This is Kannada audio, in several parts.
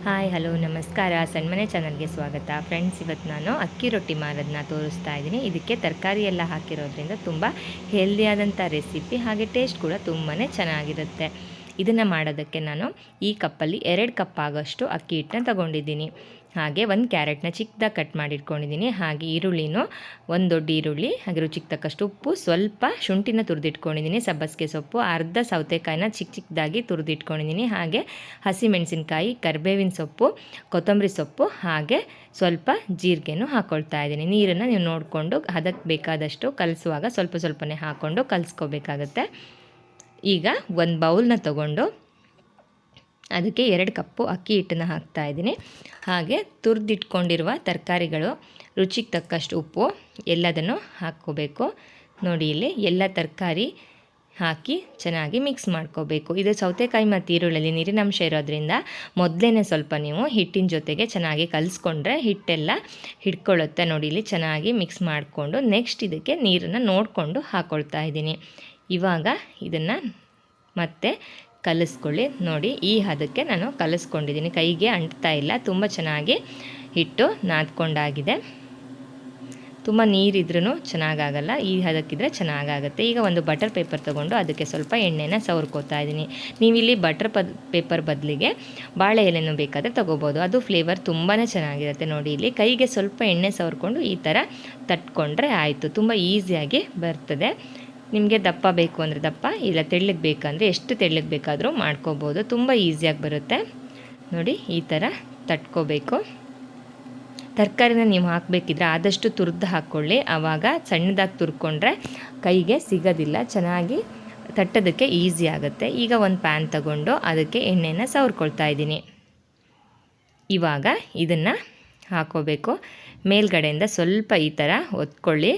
ಹಾಯ್ ಹಲೋ ನಮಸ್ಕಾರ ಸಣ್ಮನೆ ಚಾನಲ್ಗೆ ಸ್ವಾಗತ ಫ್ರೆಂಡ್ಸ್. ಇವತ್ತು ನಾನು ಅಕ್ಕಿ ರೊಟ್ಟಿ ಮಾಡೋದನ್ನ ತೋರಿಸ್ತಾ ಇದ್ದೀನಿ. ಇದಕ್ಕೆ ತರಕಾರಿ ಎಲ್ಲ ಹಾಕಿರೋದ್ರಿಂದ ತುಂಬ ಹೆಲ್ದಿಯಾದಂಥ ರೆಸಿಪಿ, ಹಾಗೆ ಟೇಸ್ಟ್ ಕೂಡ ತುಂಬಾ ಚೆನ್ನಾಗಿರುತ್ತೆ. ಇದನ್ನು ಮಾಡೋದಕ್ಕೆ ನಾನು ಈ ಕಪ್ಪಲ್ಲಿ 2 ಕಪ್ ಆಗೋಷ್ಟು ಅಕ್ಕಿ ಹಿಟ್ಟನ್ನ ತಗೊಂಡಿದ್ದೀನಿ. ಹಾಗೆ 1 ಕ್ಯಾರೆಟ್ನ ಚಿಕ್ಕದಾಗಿ ಕಟ್ ಮಾಡಿಟ್ಕೊಂಡಿದ್ದೀನಿ. ಹಾಗೆ ಈರುಳ್ಳಿನೂ 1 ದೊಡ್ಡ ಈರುಳ್ಳಿ, ಹಾಗೆ ರುಚಿಗೆ ತಕ್ಕಷ್ಟು ಉಪ್ಪು, ಸ್ವಲ್ಪ ಶುಂಠಿನ ತುರಿದಿಟ್ಕೊಂಡಿದ್ದೀನಿ, ಸಬ್ಬಸಿಗೆ ಸೊಪ್ಪು, ಅರ್ಧ ಸೌತೆಕಾಯಿನ ಚಿಕ್ಕದಾಗಿ ತುರಿದಿಟ್ಕೊಂಡಿದ್ದೀನಿ. ಹಾಗೆ ಹಸಿಮೆಣಸಿನ್ಕಾಯಿ, ಕರಿಬೇವಿನ ಸೊಪ್ಪು, ಕೊತ್ತಂಬರಿ ಸೊಪ್ಪು, ಹಾಗೆ ಸ್ವಲ್ಪ ಜೀರಿಗೆನೂ ಹಾಕ್ಕೊಳ್ತಾ ಇದ್ದೀನಿ. ನೀರನ್ನು ನೀವು ನೋಡಿಕೊಂಡು ಅದಕ್ಕೆ ಬೇಕಾದಷ್ಟು ಕಲಿಸುವಾಗ ಸ್ವಲ್ಪನೇ ಹಾಕ್ಕೊಂಡು ಕಲಿಸ್ಕೋಬೇಕಾಗತ್ತೆ. ಈಗ ಒಂದು ಬೌಲ್ನ ತಗೊಂಡು ಅದಕ್ಕೆ 2 ಕಪ್ಪು ಅಕ್ಕಿ ಹಿಟ್ಟನ್ನು ಹಾಕ್ತಾಯಿದ್ದೀನಿ. ಹಾಗೆ ತುರಿದಿಟ್ಕೊಂಡಿರುವ ತರಕಾರಿಗಳು, ರುಚಿಗೆ ತಕ್ಕಷ್ಟು ಉಪ್ಪು ಎಲ್ಲದನ್ನು ಹಾಕ್ಕೋಬೇಕು. ನೋಡಿ, ಇಲ್ಲಿ ಎಲ್ಲ ತರಕಾರಿ ಹಾಕಿ ಚೆನ್ನಾಗಿ ಮಿಕ್ಸ್ ಮಾಡ್ಕೋಬೇಕು. ಇದು ಸೌತೆಕಾಯಿ ಮತ್ತು ಈರುಳ್ಳಿ ನೀರಿನಂಶ ಇರೋದ್ರಿಂದ ಮೊದಲೇ ಸ್ವಲ್ಪ ನೀವು ಹಿಟ್ಟಿನ ಜೊತೆಗೆ ಚೆನ್ನಾಗಿ ಕಲಿಸ್ಕೊಂಡ್ರೆ ಹಿಟ್ಟೆಲ್ಲ ಹಿಡ್ಕೊಳ್ಳುತ್ತೆ. ನೋಡಿ, ಇಲ್ಲಿ ಚೆನ್ನಾಗಿ ಮಿಕ್ಸ್ ಮಾಡಿಕೊಂಡು ನೆಕ್ಸ್ಟ್ ಇದಕ್ಕೆ ನೀರನ್ನು ನೋಡಿಕೊಂಡು ಹಾಕ್ಕೊಳ್ತಾ ಇದ್ದೀನಿ. ಇವಾಗ ಇದನ್ನು ಮತ್ತೆ ಕಲಿಸ್ಕೊಳ್ಳಿ. ನೋಡಿ, ಈ ಹದಕ್ಕೆ ನಾನು ಕಲಿಸ್ಕೊಂಡಿದ್ದೀನಿ, ಕೈಗೆ ಅಂಟ್ತಾ ಇಲ್ಲ, ತುಂಬ ಚೆನ್ನಾಗಿ ಹಿಟ್ಟು ನಾದ್ಕೊಂಡಾಗಿದೆ. ತುಂಬ ನೀರಿದ್ರೂ ಚೆನ್ನಾಗಾಗಲ್ಲ, ಈ ಹದಕ್ಕಿದ್ರೆ ಚೆನ್ನಾಗಾಗುತ್ತೆ. ಈಗ ಒಂದು ಬಟರ್ ಪೇಪರ್ ತೊಗೊಂಡು ಅದಕ್ಕೆ ಸ್ವಲ್ಪ ಎಣ್ಣೆನ ಸವರ್ಕೋತಾ ಇದ್ದೀನಿ. ನೀವಿಲ್ಲಿ ಬಟರ್ ಪೇಪರ್ ಬದಲಿಗೆ ಬಾಳೆ ಎಲೆನೂ ಬೇಕಾದರೆ ತೊಗೋಬೋದು, ಅದು ಫ್ಲೇವರ್ ತುಂಬಾ ಚೆನ್ನಾಗಿರುತ್ತೆ. ನೋಡಿ, ಇಲ್ಲಿ ಕೈಗೆ ಸ್ವಲ್ಪ ಎಣ್ಣೆ ಸವರ್ಕೊಂಡು ಈ ಥರ ತಟ್ಕೊಂಡ್ರೆ ಆಯಿತು. ತುಂಬ ಈಸಿಯಾಗಿ ಬರ್ತದೆ. ನಿಮಗೆ ದಪ್ಪ ಬೇಕು ಅಂದರೆ ದಪ್ಪ, ಇಲ್ಲ ತೆಳ್ಳಗೆ ಬೇಕಂದರೆ ಎಷ್ಟು ತೆಳ್ಳಗೆ ಬೇಕಾದರೂ ಮಾಡ್ಕೋಬೋದು. ತುಂಬ ಈಸಿಯಾಗಿ ಬರುತ್ತೆ. ನೋಡಿ, ಈ ಥರ ತಟ್ಕೋಬೇಕು. ತರಕಾರಿನ ನೀವು ಹಾಕಬೇಕಿದ್ರೆ ಆದಷ್ಟು ತುರಿದು ಹಾಕ್ಕೊಳ್ಳಿ, ಆವಾಗ ಸಣ್ಣದಾಗಿ ತುರ್ಕೊಂಡ್ರೆ ಕೈಗೆ ಸಿಗೋದಿಲ್ಲ, ಚೆನ್ನಾಗಿ ತಟ್ಟೋದಕ್ಕೆ ಈಸಿ ಆಗುತ್ತೆ. ಈಗ ಒಂದು ಪ್ಯಾನ್ ತಗೊಂಡು ಅದಕ್ಕೆ ಎಣ್ಣೆನ ಸವರ್ಕೊಳ್ತಾ ಇದ್ದೀನಿ. ಇವಾಗ ಇದನ್ನು ಹಾಕ್ಕೋಬೇಕು. ಮೇಲ್ಗಡೆಯಿಂದ ಸ್ವಲ್ಪ ಈ ಥರ ಒತ್ಕೊಳ್ಳಿ.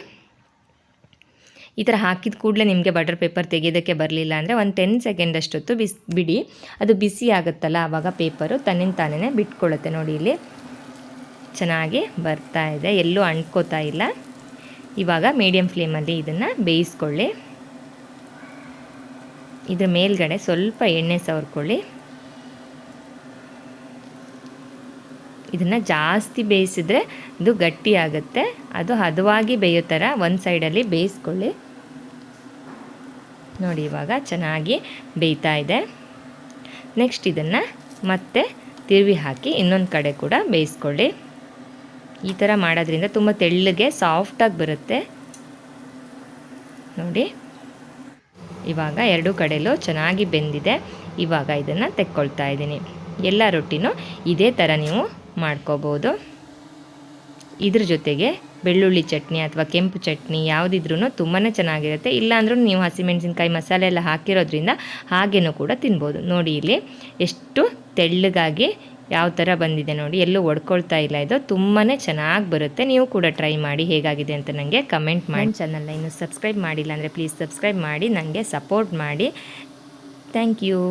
ಈ ಥರ ಹಾಕಿದ ಕೂಡಲೇ ನಿಮಗೆ ಬಟರ್ ಪೇಪರ್ ತೆಗೆಯೋದಕ್ಕೆ ಬರಲಿಲ್ಲ ಅಂದರೆ ಒಂದು 10 ಸೆಕೆಂಡ್ ಅಷ್ಟೊತ್ತು ಬಿಡಿ. ಅದು ಬಿಸಿ ಆಗುತ್ತಲ್ಲ, ಆವಾಗ ಪೇಪರು ತಾನೇ ಬಿಟ್ಕೊಳ್ಳುತ್ತೆ. ನೋಡಿ, ಇಲ್ಲಿ ಚೆನ್ನಾಗಿ ಬರ್ತಾ ಇದೆ, ಎಲ್ಲೂ ಅಂಟ್ಕೋತಾ ಇಲ್ಲ. ಇವಾಗ ಮೀಡಿಯಮ್ ಫ್ಲೇಮಲ್ಲಿ ಇದನ್ನು ಬೇಯಿಸ್ಕೊಳ್ಳಿ. ಇದ್ರ ಮೇಲ್ಗಡೆ ಸ್ವಲ್ಪ ಎಣ್ಣೆ ಸವರ್ಕೊಳ್ಳಿ. ಇದನ್ನು ಜಾಸ್ತಿ ಬೇಯಿಸಿದ್ರೆ ಇದು ಗಟ್ಟಿ ಆಗುತ್ತೆ, ಅದು ಹದವಾಗಿ ಬೇಯೋ ಥರ ಒಂದು ಸೈಡಲ್ಲಿ ಬೇಯಿಸ್ಕೊಳ್ಳಿ. ನೋಡಿ, ಇವಾಗ ಚೆನ್ನಾಗಿ ಬೇಯ್ತಾ ಇದೆ. ನೆಕ್ಸ್ಟ್ ಇದನ್ನು ಮತ್ತೆ ತಿರುವಿ ಹಾಕಿ ಇನ್ನೊಂದು ಕಡೆ ಕೂಡ ಬೇಯಿಸ್ಕೊಳ್ಳಿ. ಈ ಥರ ಮಾಡೋದ್ರಿಂದ ತುಂಬ ತೆಳ್ಳಗೆ ಸಾಫ್ಟಾಗಿ ಬರುತ್ತೆ. ನೋಡಿ, ಇವಾಗ 2 ಕಡೆಯಲ್ಲೂ ಚೆನ್ನಾಗಿ ಬೆಂದಿದೆ. ಇವಾಗ ಇದನ್ನು ತೆಕ್ಕೊಳ್ತಾ ಇದ್ದೀನಿ. ಎಲ್ಲ ರೊಟ್ಟಿನೂ ಇದೇ ಥರ ನೀವು ಮಾಡ್ಕೋಬೋದು. ಇದ್ರ ಜೊತೆಗೆ ಬೆಳ್ಳುಳ್ಳಿ ಚಟ್ನಿ ಅಥವಾ ಕೆಂಪು ಚಟ್ನಿ ಯಾವುದಿದ್ರೂ ತುಂಬಾ ಚೆನ್ನಾಗಿರುತ್ತೆ. ಇಲ್ಲಾಂದ್ರೂ ನೀವು ಹಸಿಮೆಣಸಿನ್ಕಾಯಿ ಮಸಾಲೆ ಎಲ್ಲ ಹಾಕಿರೋದ್ರಿಂದ ಹಾಗೇನೂ ಕೂಡ ತಿನ್ಬೋದು. ನೋಡಿ, ಇಲ್ಲಿ ಎಷ್ಟು ತೆಳ್ಳಗಾಗಿ ಯಾವ ಥರ ಬಂದಿದೆ ನೋಡಿ, ಎಲ್ಲೂ ಒಡ್ಕೊಳ್ತಾ ಇಲ್ಲ. ಇದು ತುಂಬಾ ಚೆನ್ನಾಗಿ ಬರುತ್ತೆ. ನೀವು ಕೂಡ ಟ್ರೈ ಮಾಡಿ, ಹೇಗಾಗಿದೆ ಅಂತ ನನಗೆ ಕಮೆಂಟ್ ಮಾಡಿ. ಚಾನಲ್ನ ಇನ್ನೂ ಸಬ್ಸ್ಕ್ರೈಬ್ ಮಾಡಿಲ್ಲ ಅಂದರೆ ಪ್ಲೀಸ್ ಸಬ್ಸ್ಕ್ರೈಬ್ ಮಾಡಿ, ನನಗೆ ಸಪೋರ್ಟ್ ಮಾಡಿ. Thank you.